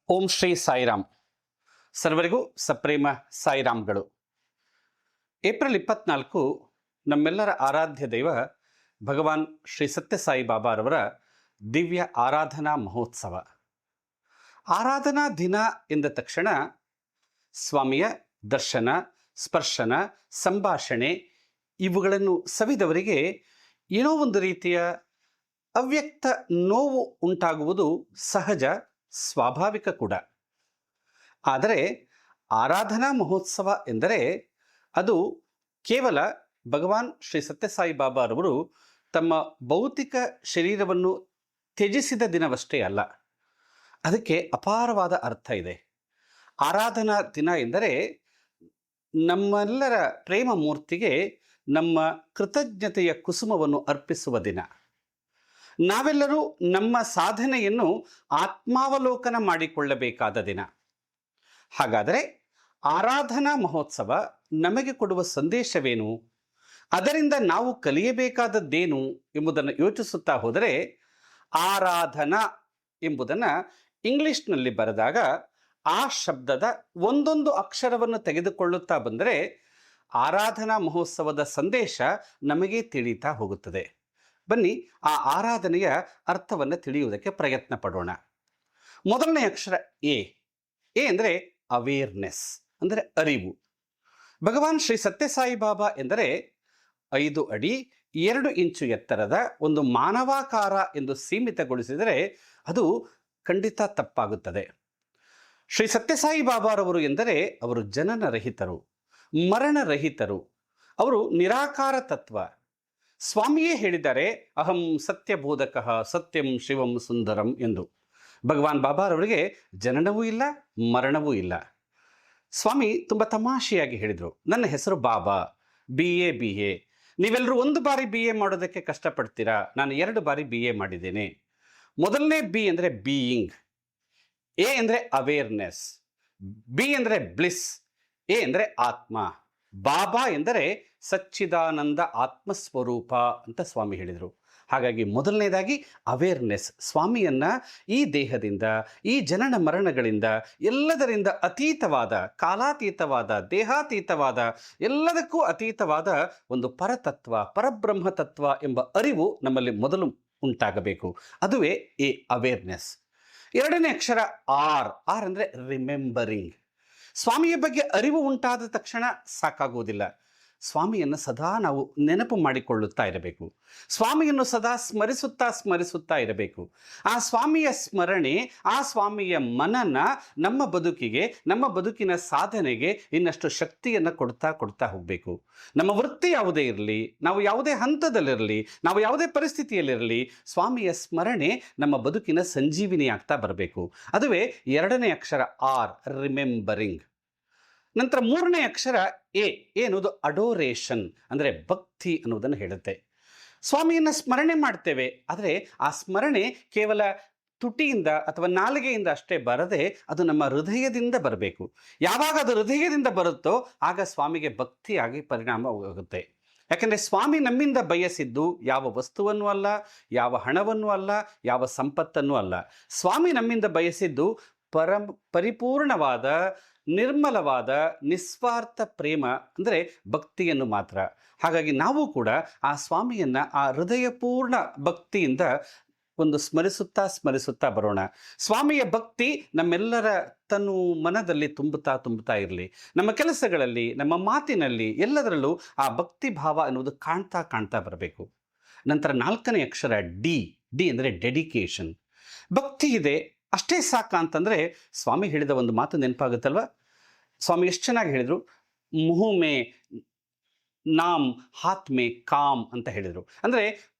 ಓಂ ಶ್ರೀ ಸಾಯಿರಾಮ್. ಸರ್ವರಿಗೂ ಸಪ್ರೇಮ ಸಾಯಿರಾಮ್ಗಳು. ಏಪ್ರಿಲ್ 24 ನಮ್ಮೆಲ್ಲರ ಆರಾಧ್ಯ ದೈವ ಭಗವಾನ್ ಶ್ರೀ ಸತ್ಯಸಾಯಿ ಬಾಬಾರವರ ದಿವ್ಯ ಆರಾಧನಾ ಮಹೋತ್ಸವ. ಆರಾಧನಾ ದಿನ ಎಂದ ತಕ್ಷಣ ಸ್ವಾಮಿಯ ದರ್ಶನ, ಸ್ಪರ್ಶನ, ಸಂಭಾಷಣೆ ಇವುಗಳನ್ನು ಸವಿದವರಿಗೆ ಏನೋ ಒಂದು ರೀತಿಯ ಅವ್ಯಕ್ತ ನೋವು ಉಂಟಾಗುವುದು ಸಹಜ, ಸ್ವಾಭಾವಿಕ ಕೂಡ. ಆದರೆ ಆರಾಧನಾ ಮಹೋತ್ಸವ ಎಂದರೆ ಅದು ಕೇವಲ ಭಗವಾನ್ ಶ್ರೀ ಸತ್ಯಸಾಯಿ ಬಾಬಾರವರು ತಮ್ಮ ಭೌತಿಕ ಶರೀರವನ್ನು ತ್ಯಜಿಸಿದ ದಿನವಷ್ಟೇ ಅಲ್ಲ, ಅದಕ್ಕೆ ಅಪಾರವಾದ ಅರ್ಥ ಇದೆ. ಆರಾಧನಾ ದಿನ ಎಂದರೆ ನಮ್ಮೆಲ್ಲರ ಪ್ರೇಮ ಮೂರ್ತಿಗೆ ನಮ್ಮ ಕೃತಜ್ಞತೆಯ ಕುಸುಮವನ್ನು ಅರ್ಪಿಸುವ ದಿನ. ನಾವೆಲ್ಲರೂ ನಮ್ಮ ಸಾಧನೆಯನ್ನು ಆತ್ಮಾವಲೋಕನ ಮಾಡಿಕೊಳ್ಳಬೇಕಾದ ದಿನ. ಹಾಗಾದರೆ ಆರಾಧನಾ ಮಹೋತ್ಸವ ನಮಗೆ ಕೊಡುವ ಸಂದೇಶವೇನು, ಅದರಿಂದ ನಾವು ಕಲಿಯಬೇಕಾದದ್ದೇನು ಎಂಬುದನ್ನು ಯೋಚಿಸುತ್ತಾ ಹೋದರೆ, ಆರಾಧನಾ ಎಂಬುದನ್ನು ಇಂಗ್ಲಿಷ್ನಲ್ಲಿ ಬರೆದಾಗ ಆ ಶಬ್ದದ ಒಂದೊಂದು ಅಕ್ಷರವನ್ನು ತೆಗೆದುಕೊಳ್ಳುತ್ತಾ ಬಂದರೆ ಆರಾಧನಾ ಮಹೋತ್ಸವದ ಸಂದೇಶ ನಮಗೆ ತಿಳಿಯುತ್ತಾ ಹೋಗುತ್ತದೆ. ಬನ್ನಿ ಆ ಆರಾಧನೆಯ ಅರ್ಥವನ್ನು ತಿಳಿಯುವುದಕ್ಕೆ ಪ್ರಯತ್ನ ಪಡೋಣ. ಮೊದಲನೇ ಅಕ್ಷರ ಎ. ಅಂದರೆ ಅವೇರ್ನೆಸ್, ಅಂದರೆ ಅರಿವು. ಭಗವಾನ್ ಶ್ರೀ ಸತ್ಯಸಾಯಿ ಬಾಬಾ ಎಂದರೆ 5 ಅಡಿ 2 ಇಂಚು ಎತ್ತರದ ಒಂದು ಮಾನವಾಕಾರ ಎಂದು ಸೀಮಿತಗೊಳಿಸಿದರೆ ಅದು ಖಂಡಿತ ತಪ್ಪಾಗುತ್ತದೆ. ಶ್ರೀ ಸತ್ಯಸಾಯಿ ಬಾಬಾರವರು ಎಂದರೆ ಅವರು ಜನನರಹಿತರು, ಮರಣರಹಿತರು, ಅವರು ನಿರಾಕಾರ ತತ್ವ. ಸ್ವಾಮಿಯೇ ಹೇಳಿದ್ದಾರೆ, ಅಹಂ ಸತ್ಯಬೋಧಕಃ ಸತ್ಯಂ ಶಿವಂ ಸುಂದರಂ ಎಂದು. ಭಗವಾನ್ ಬಾಬಾರವರಿಗೆ ಜನನವೂ ಇಲ್ಲ, ಮರಣವೂ ಇಲ್ಲ. ಸ್ವಾಮಿ ತುಂಬ ತಮಾಷೆಯಾಗಿ ಹೇಳಿದರು, ನನ್ನ ಹೆಸರು ಬಾಬಾ, BA. ನೀವೆಲ್ಲರೂ 1 ಬಾರಿ BA ಮಾಡೋದಕ್ಕೆ ಕಷ್ಟಪಡ್ತೀರಾ, ನಾನು 2 ಬಾರಿ BA ಮಾಡಿದ್ದೇನೆ. ಮೊದಲನೇ B ಅಂದರೆ ಬೀಯಿಂಗ್, A ಅಂದರೆ ಅವೇರ್ನೆಸ್, B ಅಂದರೆ ಬ್ಲಿಸ್, A ಅಂದರೆ ಆತ್ಮ. ಬಾಬಾ ಎಂದರೆ ಸಚ್ಚಿದಾನಂದ ಆತ್ಮಸ್ವರೂಪ ಅಂತ ಸ್ವಾಮಿ ಹೇಳಿದರು. ಹಾಗಾಗಿ ಮೊದಲನೇದಾಗಿ ಅವೇರ್ನೆಸ್, ಸ್ವಾಮಿಯನ್ನು ಈ ದೇಹದಿಂದ, ಈ ಜನನ ಮರಣಗಳಿಂದ, ಎಲ್ಲದರಿಂದ ಅತೀತವಾದ, ಕಾಲಾತೀತವಾದ, ದೇಹಾತೀತವಾದ, ಎಲ್ಲದಕ್ಕೂ ಅತೀತವಾದ ಒಂದು ಪರತತ್ವ, ಪರಬ್ರಹ್ಮ ತತ್ವ ಎಂಬ ಅರಿವು ನಮ್ಮಲ್ಲಿ ಮೊದಲು ಉಂಟಾಗಬೇಕು. ಅದುವೇ ಎ ಅವೇರ್ನೆಸ್. ಎರಡನೇ ಅಕ್ಷರ ಆರ್. ಅಂದರೆ ರಿಮೆಂಬರಿಂಗ್. ಸ್ವಾಮಿಯ ಬಗ್ಗೆ ಅರಿವು ಉಂಟಾದ ತಕ್ಷಣ ಸಾಕಾಗುವುದಿಲ್ಲ. ಸ್ವಾಮಿಯನ್ನು ಸದಾ ನಾವು ನೆನಪು ಮಾಡಿಕೊಳ್ಳುತ್ತಾ ಇರಬೇಕು. ಸ್ವಾಮಿಯನ್ನು ಸದಾ ಸ್ಮರಿಸುತ್ತಾ ಇರಬೇಕು. ಆ ಸ್ವಾಮಿಯ ಸ್ಮರಣೆ, ಆ ಸ್ವಾಮಿಯ ಮನನ ನಮ್ಮ ಬದುಕಿಗೆ, ನಮ್ಮ ಬದುಕಿನ ಸಾಧನೆಗೆ ಇನ್ನಷ್ಟು ಶಕ್ತಿಯನ್ನು ಕೊಡ್ತಾ ಹೋಗಬೇಕು. ನಮ್ಮ ವೃತ್ತಿ ಯಾವುದೇ ಇರಲಿ, ನಾವು ಯಾವುದೇ ಹಂತದಲ್ಲಿರಲಿ, ನಾವು ಯಾವುದೇ ಪರಿಸ್ಥಿತಿಯಲ್ಲಿರಲಿ, ಸ್ವಾಮಿಯ ಸ್ಮರಣೆ ನಮ್ಮ ಬದುಕಿನ ಸಂಜೀವಿನಿ ಆಗ್ತಾ ಬರಬೇಕು. ಅದುವೇ ಎರಡನೇ ಅಕ್ಷರ ಆರ್, ರಿಮೆಂಬರಿಂಗ್. ನಂತರ ಮೂರನೇ ಅಕ್ಷರ ಎ. ಎನ್ನುವುದು ಅಡೋರೇಷನ್, ಅಂದರೆ ಭಕ್ತಿ ಅನ್ನೋದನ್ನು ಹೇಳುತ್ತೆ. ಸ್ವಾಮಿಯನ್ನು ಸ್ಮರಣೆ ಮಾಡ್ತೇವೆ, ಆದರೆ ಆ ಸ್ಮರಣೆ ಕೇವಲ ತುಟಿಯಿಂದ ಅಥವಾ ನಾಲಿಗೆಯಿಂದ ಅಷ್ಟೇ ಬರದೆ ಅದು ನಮ್ಮ ಹೃದಯದಿಂದ ಬರಬೇಕು. ಯಾವಾಗ ಅದು ಹೃದಯದಿಂದ ಬರುತ್ತೋ ಆಗ ಸ್ವಾಮಿಗೆ ಭಕ್ತಿಯಾಗಿ ಪರಿಣಾಮವಾಗುತ್ತೆ. ಯಾಕೆಂದರೆ ಸ್ವಾಮಿ ನಮ್ಮಿಂದ ಬಯಸಿದ್ದು ಯಾವ ವಸ್ತುವನ್ನು ಅಲ್ಲ, ಯಾವ ಹಣವನ್ನು ಅಲ್ಲ, ಯಾವ ಸಂಪತ್ತನ್ನು ಅಲ್ಲ. ಸ್ವಾಮಿ ನಮ್ಮಿಂದ ಬಯಸಿದ್ದು ಪರಿಪೂರ್ಣವಾದ, ನಿರ್ಮಲವಾದ, ನಿಸ್ವಾರ್ಥ ಪ್ರೇಮ, ಅಂದರೆ ಭಕ್ತಿಯನ್ನು ಮಾತ್ರ. ಹಾಗಾಗಿ ನಾವು ಕೂಡ ಆ ಸ್ವಾಮಿಯನ್ನು ಆ ಹೃದಯಪೂರ್ಣ ಭಕ್ತಿಯಿಂದ ಒಂದು ಸ್ಮರಿಸುತ್ತಾ ಬರೋಣ. ಸ್ವಾಮಿಯ ಭಕ್ತಿ ನಮ್ಮೆಲ್ಲರ ಮನದಲ್ಲಿ ತುಂಬುತ್ತಾ ಇರಲಿ. ನಮ್ಮ ಕೆಲಸಗಳಲ್ಲಿ, ನಮ್ಮ ಮಾತಿನಲ್ಲಿ, ಎಲ್ಲದರಲ್ಲೂ ಆ ಭಕ್ತಿ ಭಾವ ಅನ್ನೋದು ಕಾಣ್ತಾ ಬರಬೇಕು. ನಂತರ ನಾಲ್ಕನೇ ಅಕ್ಷರ ಡಿ. ಅಂದರೆ ಡೆಡಿಕೇಶನ್. ಭಕ್ತಿ ಇದೆ ಅಷ್ಟೇ ಸಾಕ ಅಂತಂದರೆ ಸ್ವಾಮಿ ಹೇಳಿದ ಒಂದು ಮಾತು ನೆನಪಾಗುತ್ತಲ್ವ. ಸ್ವಾಮಿ ಎಷ್ಟು ಚೆನ್ನಾಗಿ ಹೇಳಿದರು, ಮುಹುಮೆ ನಾಮ್ ಹಾತ್ ಮೇ ಕಾಮ್ ಅಂತ ಹೇಳಿದರು. ಅಂದರೆ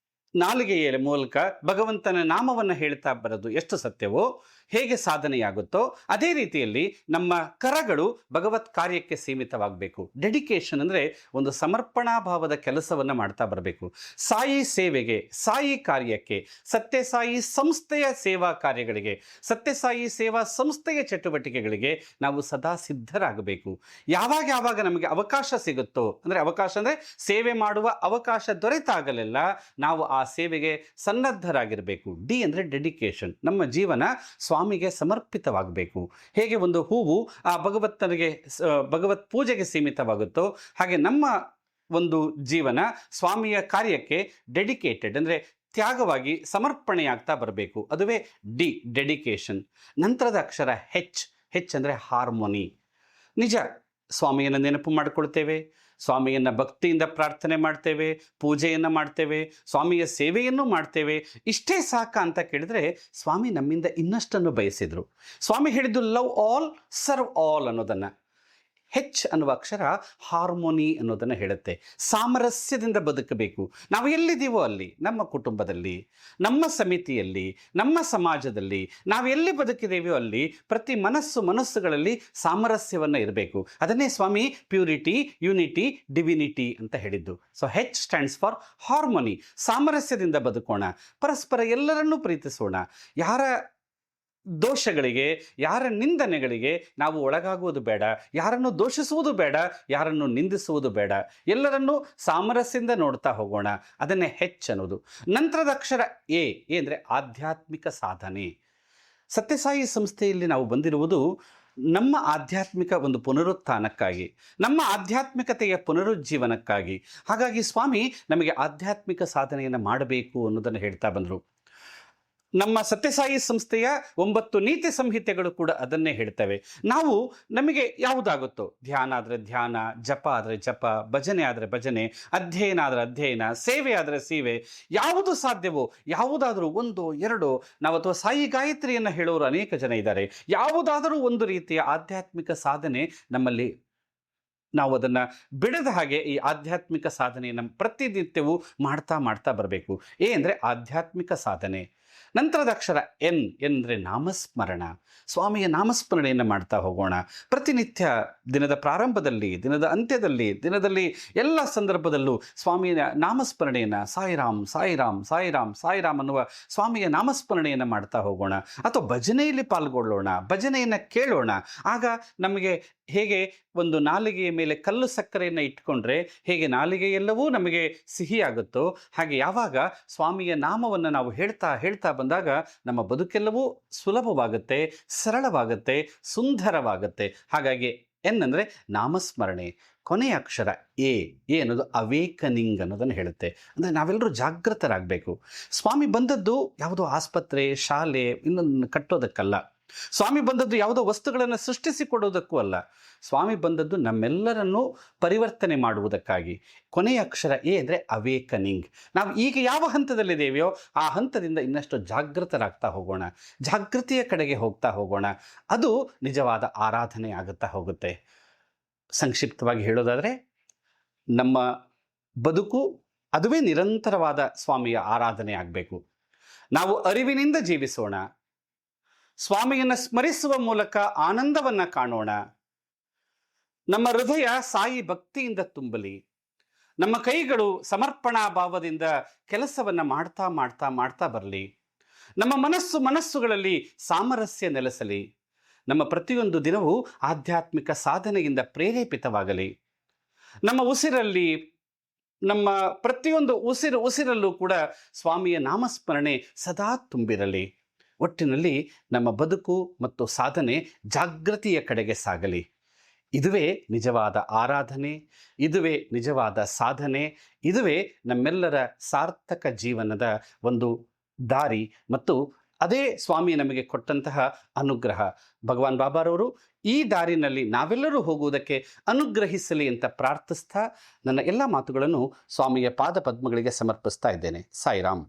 ನಾಲಿಗೆಯ ಮೂಲಕ ಭಗವಂತನ ನಾಮವನ್ನು ಹೇಳ್ತಾ ಬರೋದು ಎಷ್ಟು ಸತ್ಯವೋ, ಹೇಗೆ ಸಾಧನೆಯಾಗುತ್ತೋ ಅದೇ ರೀತಿಯಲ್ಲಿ ನಮ್ಮ ಕರಗಳು ಭಗವತ್ ಕಾರ್ಯಕ್ಕೆ ಸೀಮಿತವಾಗಬೇಕು. ಡೆಡಿಕೇಶನ್ ಅಂದರೆ ಒಂದು ಸಮರ್ಪಣಾ ಭಾವದ ಕೆಲಸವನ್ನು ಮಾಡ್ತಾ ಬರಬೇಕು. ಸಾಯಿ ಸೇವೆಗೆ, ಸಾಯಿ ಕಾರ್ಯಕ್ಕೆ, ಸತ್ಯಸಾಯಿ ಸಂಸ್ಥೆಯ ಸೇವಾ ಕಾರ್ಯಗಳಿಗೆ, ಸತ್ಯಸಾಯಿ ಸೇವಾ ಸಂಸ್ಥೆಯ ಚಟುವಟಿಕೆಗಳಿಗೆ ನಾವು ಸದಾ ಸಿದ್ಧರಾಗಬೇಕು. ಯಾವಾಗ ನಮಗೆ ಅವಕಾಶ ಸಿಗುತ್ತೋ, ಅಂದರೆ ಅವಕಾಶ ಅಂದರೆ ಸೇವೆ ಮಾಡುವ ಅವಕಾಶ ದೊರೆತಾಗಲೆಲ್ಲ ನಾವು ಆ ಸೇವೆಗೆ ಸನ್ನದ್ಧರಾಗಿರಬೇಕು. ಡಿ ಅಂದರೆ ಡೆಡಿಕೇಶನ್. ನಮ್ಮ ಜೀವನ ಸ್ವಾಮಿಗೆ ಸಮರ್ಪಿತವಾಗಬೇಕು. ಹೇಗೆ ಒಂದು ಹೂವು ಆ ಭಗವತ್ ಪೂಜೆಗೆ ಸೀಮಿತವಾಗುತ್ತೋ ಹಾಗೆ ನಮ್ಮ ಒಂದು ಜೀವನ ಸ್ವಾಮಿಯ ಕಾರ್ಯಕ್ಕೆ ಡೆಡಿಕೇಟೆಡ್ ಅಂದರೆ ತ್ಯಾಗವಾಗಿ ಸಮರ್ಪಣೆಯಾಗ್ತಾ ಬರಬೇಕು. ಅದುವೇ ಡೆಡಿಕೇಶನ್. ನಂತರದ ಅಕ್ಷರ ಹೆಚ್ ಅಂದರೆ ಹಾರ್ಮೋನಿ. ನಿಜ, ಸ್ವಾಮಿಯನ್ನು ನೆನಪು ಮಾಡಿಕೊಳ್ತೇವೆ, ಸ್ವಾಮಿಯನ್ನು ಭಕ್ತಿಯಿಂದ ಪ್ರಾರ್ಥನೆ ಮಾಡ್ತೇವೆ, ಪೂಜೆಯನ್ನು ಮಾಡ್ತೇವೆ, ಸ್ವಾಮಿಯ ಸೇವೆಯನ್ನು ಮಾಡ್ತೇವೆ. ಇಷ್ಟೇ ಸಾಕ ಅಂತ ಕೇಳಿದ್ರೆ ಸ್ವಾಮಿ ನಮ್ಮಿಂದ ಇನ್ನಷ್ಟನ್ನು ಬಯಸಿದರು. ಸ್ವಾಮಿ ಹೇಳಿದ್ದು ಲವ್ ಆಲ್ ಸರ್ವ್ ಆಲ್ ಅನ್ನೋದನ್ನು. ಹೆಚ್ ಅನ್ನುವ ಅಕ್ಷರ ಹಾರ್ಮೋನಿ ಅನ್ನೋದನ್ನು ಹೇಳುತ್ತೆ. ಸಾಮರಸ್ಯದಿಂದ ಬದುಕಬೇಕು. ನಾವು ಎಲ್ಲಿದ್ದೀವೋ ಅಲ್ಲಿ, ನಮ್ಮ ಕುಟುಂಬದಲ್ಲಿ, ನಮ್ಮ ಸಮಿತಿಯಲ್ಲಿ, ನಮ್ಮ ಸಮಾಜದಲ್ಲಿ, ನಾವು ಎಲ್ಲಿ ಬದುಕಿದ್ದೇವೆಯೋ ಅಲ್ಲಿ ಪ್ರತಿ ಮನಸ್ಸುಗಳಲ್ಲಿ ಸಾಮರಸ್ಯವನ್ನು ಇರಬೇಕು. ಅದನ್ನೇ ಸ್ವಾಮಿ ಪ್ಯೂರಿಟಿ, ಯೂನಿಟಿ, ಡಿವಿನಿಟಿ ಅಂತ ಹೇಳಿದ್ದು. So H stands for harmony. ಸಾಮರಸ್ಯದಿಂದ ಬದುಕೋಣ, ಪರಸ್ಪರ ಎಲ್ಲರನ್ನೂ ಪ್ರೀತಿಸೋಣ. ಯಾರ ದೋಷಗಳಿಗೆ, ಯಾರ ನಿಂದನೆಗಳಿಗೆ ನಾವು ಒಳಗಾಗುವುದು ಬೇಡ, ಯಾರನ್ನು ದೋಷಿಸುವುದು ಬೇಡ, ಯಾರನ್ನು ನಿಂದಿಸುವುದು ಬೇಡ. ಎಲ್ಲರನ್ನೂ ಸಾಮರಸ್ಯದಿಂದ ನೋಡ್ತಾ ಹೋಗೋಣ. ಅದನ್ನೇ ಹೆಚ್ ಅನ್ನೋದು. ನಂತರದ ಅಕ್ಷರ ಎ ಅಂದರೆ ಆಧ್ಯಾತ್ಮಿಕ ಸಾಧನೆ. ಸತ್ಯಸಾಯಿ ಸಂಸ್ಥೆಯಲ್ಲಿ ನಾವು ಬಂದಿರುವುದು ನಮ್ಮ ಆಧ್ಯಾತ್ಮಿಕ ಒಂದು ಪುನರುತ್ಥಾನಕ್ಕಾಗಿ, ನಮ್ಮ ಆಧ್ಯಾತ್ಮಿಕತೆಯ ಪುನರುಜ್ಜೀವನಕ್ಕಾಗಿ. ಹಾಗಾಗಿ ಸ್ವಾಮಿ ನಮಗೆ ಆಧ್ಯಾತ್ಮಿಕ ಸಾಧನೆಯನ್ನು ಮಾಡಬೇಕು ಅನ್ನೋದನ್ನು ಹೇಳ್ತಾ ಬಂದರು. ನಮ್ಮ ಸತ್ಯಸಾಯಿ ಸಂಸ್ಥೆಯ 9 ನೀತಿ ಸಂಹಿತೆಗಳು ಕೂಡ ಅದನ್ನೇ ಹೇಳ್ತವೆ. ನಮಗೆ ಯಾವುದಾಗುತ್ತೋ, ಧ್ಯಾನ ಆದರೆ ಧ್ಯಾನ, ಜಪ ಆದರೆ ಜಪ, ಭಜನೆ ಆದರೆ ಭಜನೆ, ಅಧ್ಯಯನ ಆದರೆ ಅಧ್ಯಯನ, ಸೇವೆ ಆದರೆ ಸೇವೆ, ಯಾವುದು ಸಾಧ್ಯವೋ ಯಾವುದಾದರೂ 1, 2 ನಾವು ಅಥವಾ ಸಾಯಿ ಗಾಯತ್ರಿಯನ್ನು ಹೇಳೋರು ಅನೇಕ ಜನ ಇದ್ದಾರೆ. ಯಾವುದಾದರೂ ಒಂದು ರೀತಿಯ ಆಧ್ಯಾತ್ಮಿಕ ಸಾಧನೆ ನಮ್ಮಲ್ಲಿ, ನಾವು ಅದನ್ನು ಬಿಡದ ಹಾಗೆ ಈ ಆಧ್ಯಾತ್ಮಿಕ ಸಾಧನೆಯನ್ನು ಪ್ರತಿನಿತ್ಯವೂ ಮಾಡ್ತಾ ಬರಬೇಕು. ಅಂದರೆ ಆಧ್ಯಾತ್ಮಿಕ ಸಾಧನೆ. ನಂತರದ ಅಕ್ಷರ ಎನ್ ಅಂದರೆ ನಾಮಸ್ಮರಣ. ಸ್ವಾಮಿಯ ನಾಮಸ್ಮರಣೆಯನ್ನು ಮಾಡ್ತಾ ಹೋಗೋಣ. ಪ್ರತಿನಿತ್ಯ ದಿನದ ಪ್ರಾರಂಭದಲ್ಲಿ, ದಿನದ ಅಂತ್ಯದಲ್ಲಿ, ದಿನದಲ್ಲಿ ಎಲ್ಲ ಸಂದರ್ಭದಲ್ಲೂ ಸ್ವಾಮಿಯ ನಾಮಸ್ಮರಣೆಯನ್ನು ಸಾಯಿರಾಮ್ ಸಾಯಿರಾಮ್ ಸಾಯಿರಾಮ್ ಸಾಯಿರಾಮ್ ಅನ್ನುವ ಸ್ವಾಮಿಯ ನಾಮಸ್ಮರಣೆಯನ್ನು ಮಾಡ್ತಾ ಹೋಗೋಣ. ಅಥವಾ ಭಜನೆಯಲ್ಲಿ ಪಾಲ್ಗೊಳ್ಳೋಣ, ಭಜನೆಯನ್ನು ಕೇಳೋಣ. ಆಗ ನಮಗೆ ಹೇಗೆ ಒಂದು ನಾಲಿಗೆಯ ಮೇಲೆ ಕಲ್ಲು ಸಕ್ಕರೆಯನ್ನು ಇಟ್ಕೊಂಡ್ರೆ ಹೇಗೆ ನಾಲಿಗೆಯೆಲ್ಲವೂ ನಮಗೆ ಸಿಹಿಯಾಗುತ್ತೋ, ಹಾಗೆ ಯಾವಾಗ ಸ್ವಾಮಿಯ ನಾಮವನ್ನು ನಾವು ಹೇಳ್ತಾ ಬಂದಾಗ ನಮ್ಮ ಬದುಕೆಲ್ಲವೂ ಸುಲಭವಾಗುತ್ತೆ, ಸರಳವಾಗುತ್ತೆ, ಸುಂದರವಾಗುತ್ತೆ. ಹಾಗಾಗಿ ಎನ್ ಅಂದರೆ ನಾಮಸ್ಮರಣೆ. ಕೊನೆಯ ಅಕ್ಷರ ಎ ಅನ್ನೋದು ಅವೇಕನಿಂಗ್ ಅನ್ನೋದನ್ನು ಹೇಳುತ್ತೆ. ಅಂದರೆ ನಾವೆಲ್ಲರೂ ಜಾಗೃತರಾಗಬೇಕು. ಸ್ವಾಮಿ ಬಂದದ್ದು ಯಾವುದೋ ಆಸ್ಪತ್ರೆ, ಶಾಲೆ ಇನ್ನೊಂದು ಕಟ್ಟೋದಕ್ಕಲ್ಲ. ಸ್ವಾಮಿ ಬಂದದ್ದು ಯಾವುದೋ ವಸ್ತುಗಳನ್ನು ಸೃಷ್ಟಿಸಿಕೊಡೋದಕ್ಕೂ ಅಲ್ಲ. ಸ್ವಾಮಿ ಬಂದದ್ದು ನಮ್ಮೆಲ್ಲರನ್ನೂ ಪರಿವರ್ತನೆ ಮಾಡುವುದಕ್ಕಾಗಿ. ಕೊನೆಯ ಅಕ್ಷರ ಎ ಅಂದರೆ ಅವೇಕನಿಂಗ್. ನಾವು ಈಗ ಯಾವ ಹಂತದಲ್ಲಿದ್ದೇವೆಯೋ ಆ ಹಂತದಿಂದ ಇನ್ನಷ್ಟು ಜಾಗೃತರಾಗ್ತಾ ಹೋಗೋಣ, ಜಾಗೃತಿಯ ಕಡೆಗೆ ಹೋಗ್ತಾ ಹೋಗೋಣ. ಅದು ನಿಜವಾದ ಆರಾಧನೆ ಆಗುತ್ತಾ ಹೋಗುತ್ತೆ. ಸಂಕ್ಷಿಪ್ತವಾಗಿ ಹೇಳೋದಾದರೆ, ನಮ್ಮ ಬದುಕು ಅದುವೇ ನಿರಂತರವಾದ ಸ್ವಾಮಿಯ ಆರಾಧನೆ ಆಗಬೇಕು. ನಾವು ಅರಿವಿನಿಂದ ಜೀವಿಸೋಣ, ಸ್ವಾಮಿಯನ್ನು ಸ್ಮರಿಸುವ ಮೂಲಕ ಆನಂದವನ್ನು ಕಾಣೋಣ. ನಮ್ಮ ಹೃದಯ ಸಾಯಿ ಭಕ್ತಿಯಿಂದ ತುಂಬಲಿ. ನಮ್ಮ ಕೈಗಳು ಸಮರ್ಪಣಾ ಭಾವದಿಂದ ಕೆಲಸವನ್ನು ಮಾಡ್ತಾ ಬರಲಿ. ನಮ್ಮ ಮನಸ್ಸುಗಳಲ್ಲಿ ಸಾಮರಸ್ಯ ನೆಲೆಸಲಿ. ನಮ್ಮ ಪ್ರತಿಯೊಂದು ದಿನವೂ ಆಧ್ಯಾತ್ಮಿಕ ಸಾಧನೆಯಿಂದ ಪ್ರೇರೇಪಿತವಾಗಲಿ. ನಮ್ಮ ಉಸಿರಲ್ಲಿ, ನಮ್ಮ ಪ್ರತಿಯೊಂದು ಉಸಿರಲ್ಲೂ ಕೂಡ ಸ್ವಾಮಿಯ ನಾಮಸ್ಮರಣೆ ಸದಾ ತುಂಬಿರಲಿ. ಒಟ್ಟಿನಲ್ಲಿ ನಮ್ಮ ಬದುಕು ಮತ್ತು ಸಾಧನೆ ಜಾಗೃತಿಯ ಕಡೆಗೆ ಸಾಗಲಿ. ಇದುವೇ ನಿಜವಾದ ಆರಾಧನೆ, ಇದುವೇ ನಿಜವಾದ ಸಾಧನೆ, ಇದುವೇ ನಮ್ಮೆಲ್ಲರ ಸಾರ್ಥಕ ಜೀವನದ ಒಂದು ದಾರಿ ಮತ್ತು ಅದೇ ಸ್ವಾಮಿ ನಮಗೆ ಕೊಟ್ಟಂತಹ ಅನುಗ್ರಹ. ಭಗವಾನ್ ಬಾಬಾರವರು ಈ ದಾರಿನಲ್ಲಿ ನಾವೆಲ್ಲರೂ ಹೋಗುವುದಕ್ಕೆ ಅನುಗ್ರಹಿಸಲಿ ಅಂತ ಪ್ರಾರ್ಥಿಸ್ತಾ ನನ್ನ ಎಲ್ಲ ಮಾತುಗಳನ್ನು ಸ್ವಾಮಿಯ ಪಾದ ಪದ್ಮಗಳಿಗೆ ಸಮರ್ಪಿಸ್ತಾ ಇದ್ದೇನೆ. ಸಾಯಿರಾಮ್.